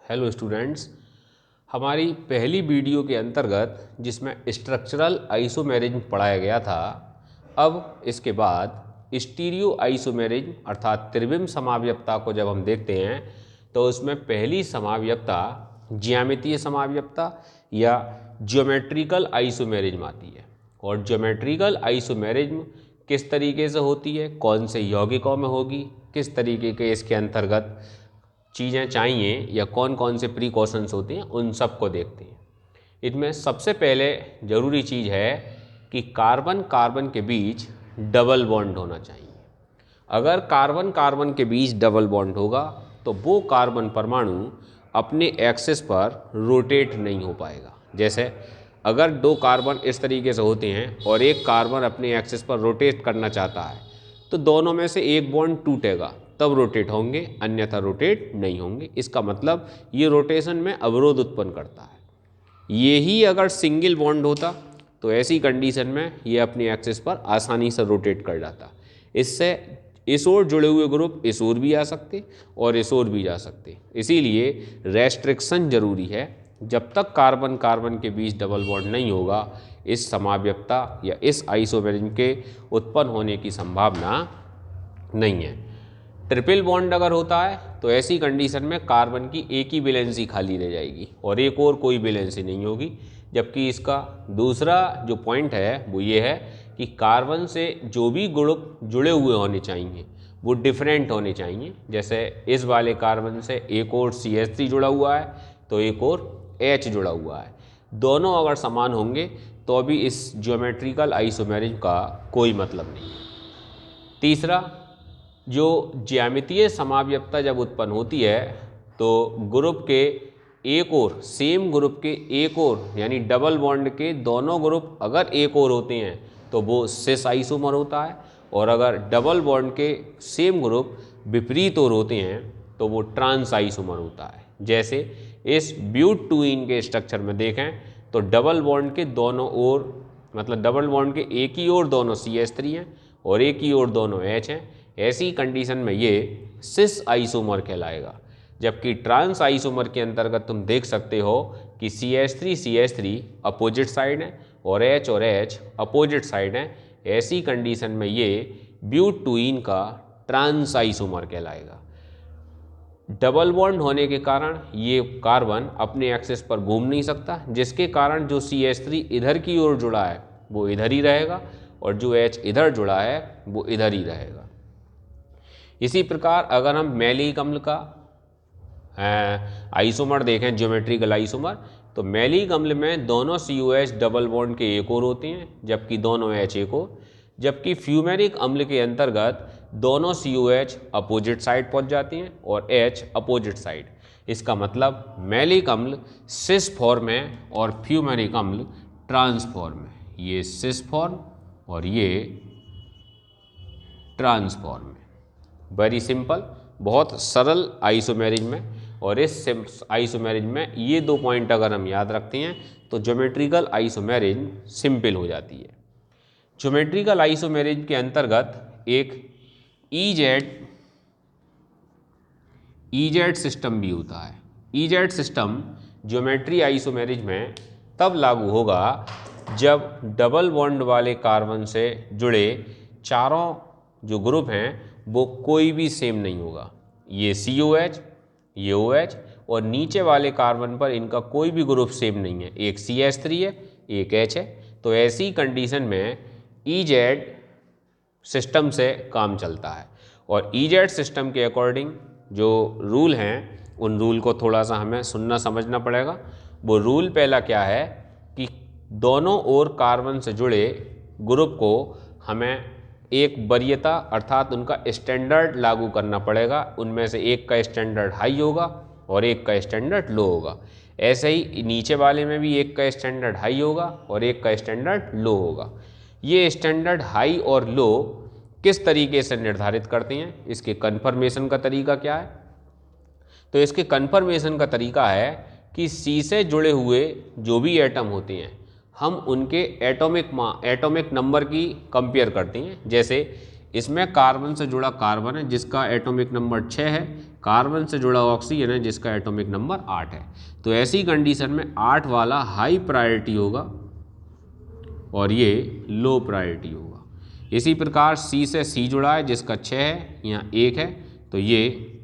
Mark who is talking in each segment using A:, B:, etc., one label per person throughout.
A: Hello students, हमारी पहली video के अंतर्गत जिसमें स्ट्रक्चरल आइसोमेरिज्म पढ़ाया गया था, अब इसके बाद स्टीरियो आइसोमेरिज्म अर्थात त्रिविम समावयवता को जब हम देखते हैं तो उसमें पहली समावयवता ज्यामितीय समावयवता या ज्योमेट्रिकल आइसोमेरिज्म आती है। और ज्योमेट्रिकल आइसोमेरिज्म किस तरीके से होती है, कौन से यौगिकों में होगी, किस तरीके के इसके अंतर्गत चीज़ें चाहिए या कौन कौन से प्रीकॉशंस होते हैं, उन सब को देखते हैं। इसमें सबसे पहले ज़रूरी चीज़ है कि कार्बन कार्बन के बीच डबल बॉन्ड होना चाहिए। अगर कार्बन कार्बन के बीच डबल बॉन्ड होगा तो वो कार्बन परमाणु अपने एक्सिस पर रोटेट नहीं हो पाएगा। जैसे अगर दो कार्बन इस तरीके से होते हैं और एक कार्बन अपने एक्सिस पर रोटेट करना चाहता है तो दोनों में से एक बॉन्ड टूटेगा तब रोटेट होंगे, अन्यथा रोटेट नहीं होंगे। इसका मतलब ये रोटेशन में अवरोध उत्पन्न करता है। यही अगर सिंगल बॉन्ड होता तो ऐसी कंडीशन में ये अपने एक्सिस पर आसानी से रोटेट कर जाता। इससे इस ओर जुड़े हुए ग्रुप इस ओर भी आ सकते और इस ओर भी जा सकते। इसीलिए रेस्ट्रिक्शन जरूरी है। जब तक कार्बन कार्बन के बीच डबल बॉन्ड नहीं होगा, इस समावयवता या इस आइसोमेरिज्म के उत्पन्न होने की संभावना नहीं है। ट्रिपल बॉन्ड अगर होता है तो ऐसी कंडीशन में कार्बन की एक ही वैलेंसी खाली रह जाएगी और एक और कोई वैलेंसी नहीं होगी। जबकि इसका दूसरा जो पॉइंट है वो ये है कि कार्बन से जो भी ग्रुप जुड़े हुए होने चाहिए वो डिफरेंट होने चाहिए। जैसे इस वाले कार्बन से एक और CH3 जुड़ा हुआ है तो एक और H जुड़ा हुआ है। दोनों अगर समान होंगे तो अभी इस ज्योमेट्रिकल आइसोमेरिज्म का कोई मतलब नहीं है। तीसरा, जो ज्यामितीय समावयवता जब उत्पन्न होती है तो ग्रुप के एक और सेम ग्रुप के एक और यानी डबल बॉन्ड के दोनों ग्रुप अगर एक और होते हैं तो वो सिस आइसोमर होता है, और अगर डबल बॉन्ड के सेम ग्रुप विपरीत ओर होते हैं तो वो ट्रांस आइसोमर होता है। जैसे इस ब्यूट-2-ईन के स्ट्रक्चर में देखें तो डबल बॉन्ड के दोनों ओर मतलब डबल बॉन्ड के एक ही ओर दोनों CH3 हैं और एक ही ओर दोनों H हैं। ऐसी कंडीशन में ये सिस आइसोमर कहलाएगा। जबकि ट्रांस आइसोमर के अंतर्गत तुम देख सकते हो कि CH3 अपोजिट साइड है और H अपोजिट साइड है। ऐसी कंडीशन में ये ब्यूट-2-ईन का ट्रांस आइसोमर कहलाएगा। डबल बॉन्ड होने के कारण ये कार्बन अपने एक्सिस पर घूम नहीं सकता, जिसके कारण जो CH3 इधर की ओर जुड़ा है वो इधर ही रहेगा और जो H इधर जुड़ा है वो इधर ही रहेगा। इसी प्रकार अगर हम मैलिक अम्ल का आइसोमर देखें, ज्योमेट्रिकल आइसोमर, तो मैलिक अम्ल में दोनों COH डबल बॉन्ड के एक ओर होते हैं जबकि दोनों H एक ओर। जबकि फ्यूमेरिक अम्ल के अंतर्गत दोनों COH अपोजिट साइड पहुंच जाती हैं और H अपोजिट साइड। इसका मतलब मैलिक अम्ल सिस फॉर्म है और फ्यूमेरिक अम्ल ट्रांस फॉर्म है। ये सिस फॉर्म और ये ट्रांस फॉर्म है। वेरी सिंपल, बहुत सरल आइसोमेरिज्म है। और इस आइसोमेरिज्म में ये दो पॉइंट अगर हम याद रखते हैं तो ज्योमेट्रिकल आइसोमेरिज्म सिंपल हो जाती है। ज्योमेट्रिकल आइसोमेरिज्म के अंतर्गत एक EZ सिस्टम भी होता है। EZ सिस्टम ज्योमेट्री आइसोमेरिज्म में तब लागू होगा जब डबल बॉन्ड वाले कार्बन से जुड़े चारों जो ग्रुप हैं वो कोई भी सेम नहीं होगा। ये COH, ये OH और नीचे वाले कार्बन पर इनका कोई भी ग्रुप सेम नहीं है। एक CH3 है, एक H है। तो ऐसी कंडीशन में EZ सिस्टम से काम चलता है। और EZ सिस्टम के अकॉर्डिंग जो रूल हैं उन रूल को थोड़ा सा हमें सुनना समझना पड़ेगा। वो रूल पहला क्या है कि दोनों ओर कार्बन से जुड़े ग्रुप को हमें एक वरीयता अर्थात उनका स्टैंडर्ड लागू करना पड़ेगा। उनमें से एक का स्टैंडर्ड हाई होगा और एक का स्टैंडर्ड लो होगा। ऐसे ही नीचे वाले में भी एक का स्टैंडर्ड हाई होगा और एक का स्टैंडर्ड लो होगा। ये स्टैंडर्ड हाई और लो किस तरीके से निर्धारित करते हैं, इसके कन्फर्मेशन का तरीका क्या है? तो इसके कन्फर्मेशन का तरीका है कि C से जुड़े हुए जो भी एटम होते हैं हम उनके एटॉमिक नंबर की कंपेयर करते हैं। जैसे इसमें कार्बन से जुड़ा कार्बन है जिसका एटॉमिक नंबर 6 है, कार्बन से जुड़ा ऑक्सीजन है जिसका एटॉमिक नंबर 8 है। तो ऐसी कंडीशन में 8 वाला हाई प्रायोरिटी होगा और ये लो प्रायोरिटी होगा। इसी प्रकार सी से सी जुड़ा है जिसका 6 है, यहाँ 1 है, तो ये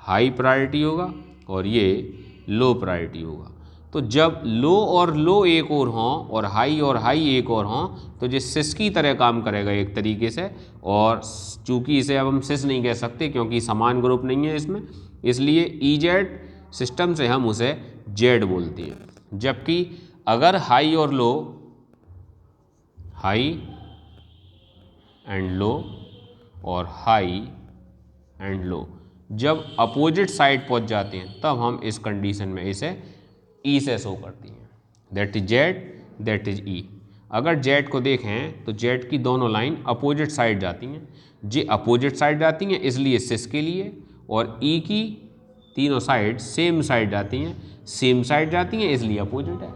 A: हाई प्रायोरिटी होगा और ये लो प्रायोरिटी होगा। तो जब लो और लो एक और हों और हाई एक और हों तो ये सिस की तरह काम करेगा एक तरीके से। और चूंकि इसे अब हम सिस नहीं कह सकते क्योंकि समान ग्रुप नहीं है इसमें, इसलिए ईजेड सिस्टम से हम उसे जेड बोलते हैं। जबकि अगर हाई और लो, हाई एंड लो और हाई एंड लो जब अपोजिट साइड पहुंच जाते हैं तब हम इस कंडीशन में इसे ई से शो करती हैं, that is Z, that is E. अगर जेड को देखें तो जेड की दोनों लाइन अपोजिट साइड जाती हैं, जे अपोजिट साइड जाती हैं इसलिए सिस के लिए, और ई की तीनों साइड सेम साइड जाती हैं, सेम साइड जाती हैं इसलिए अपोजिट है।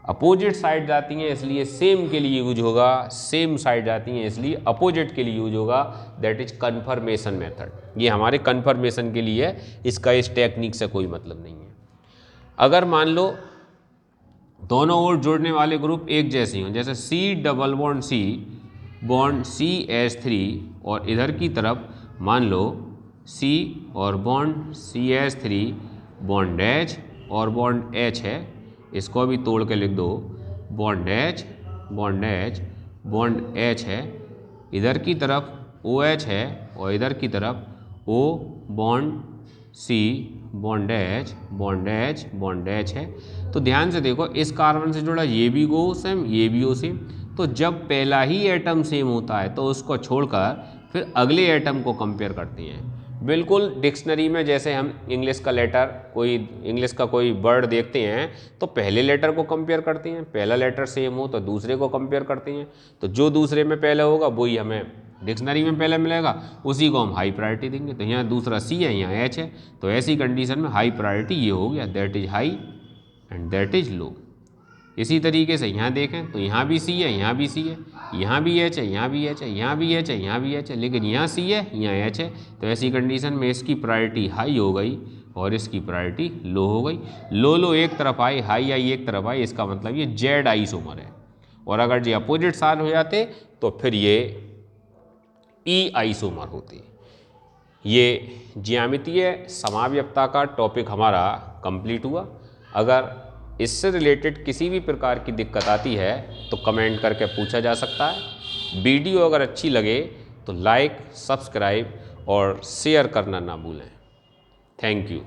A: अपोजिट साइड जाती हैं इसलिए सेम के लिए यूज होगा, सेम साइड जाती हैं इसलिए अपोजिट के लिए यूज होगा, दैट इज कन्फर्मेशन मेथड। ये हमारे कन्फर्मेशन के लिए है, इसका इस टेक्निक से कोई मतलब नहीं है। अगर मान लो दोनों ओर जुड़ने वाले ग्रुप एक जैसे हों, जैसे सी डबल बॉन्ड CH3 और इधर की तरफ मान लो C और बॉन्ड CH3 बॉन्ड H और बॉन्ड H है, इसको भी तोड़ के लिख दो, बॉन्ड H बॉन्ड H है, इधर की तरफ OH है और इधर की तरफ O bond C bond H है। तो ध्यान से देखो, इस कार्बन से जुड़ा ये भी गो सेम, ये भी ओ सेम। तो जब पहला ही एटम सेम होता है तो उसको छोड़कर फिर अगले एटम को कंपेयर करते हैं। बिल्कुल डिक्शनरी में जैसे हम इंग्लिश का लेटर, कोई इंग्लिश का कोई वर्ड देखते हैं तो पहले लेटर को कंपेयर करते हैं, पहला लेटर सेम हो तो दूसरे को कंपेयर करते हैं, तो जो दूसरे में पहले होगा वही हमें डिक्शनरी में पहले मिलेगा, उसी को हम हाई प्रायोरिटी देंगे। तो यहाँ दूसरा सी है, यहाँ एच है, तो ऐसी कंडीशन में हाई प्रायोरिटी ये हो गया, that is high and that is low. इसी तरीके से यहाँ देखें तो यहाँ भी सी है, यहाँ भी सी है, यहाँ भी एच है, यहाँ भी एच है, यहाँ भी एच है, यहाँ भी एच है, लेकिन यहाँ सी है, यहाँ एच है। तो ऐसी कंडीशन में इसकी प्रायोरिटी हाई हो गई और इसकी प्रायोरिटी लो हो गई। लो एक तरफ आई, हाई एक तरफ आई, इसका मतलब ये जेड आइसोमर है। और अगर ये अपोजिट साइड हो जाते तो फिर ये ई आइसोमर होते। ये ज्यामितीय समावयवता का टॉपिक हमारा कंप्लीट हुआ। अगर इससे रिलेटेड किसी भी प्रकार की दिक्कत आती है तो कमेंट करके पूछा जा सकता है। वीडियो अगर अच्छी लगे तो लाइक, सब्सक्राइब और शेयर करना ना भूलें। Thank you.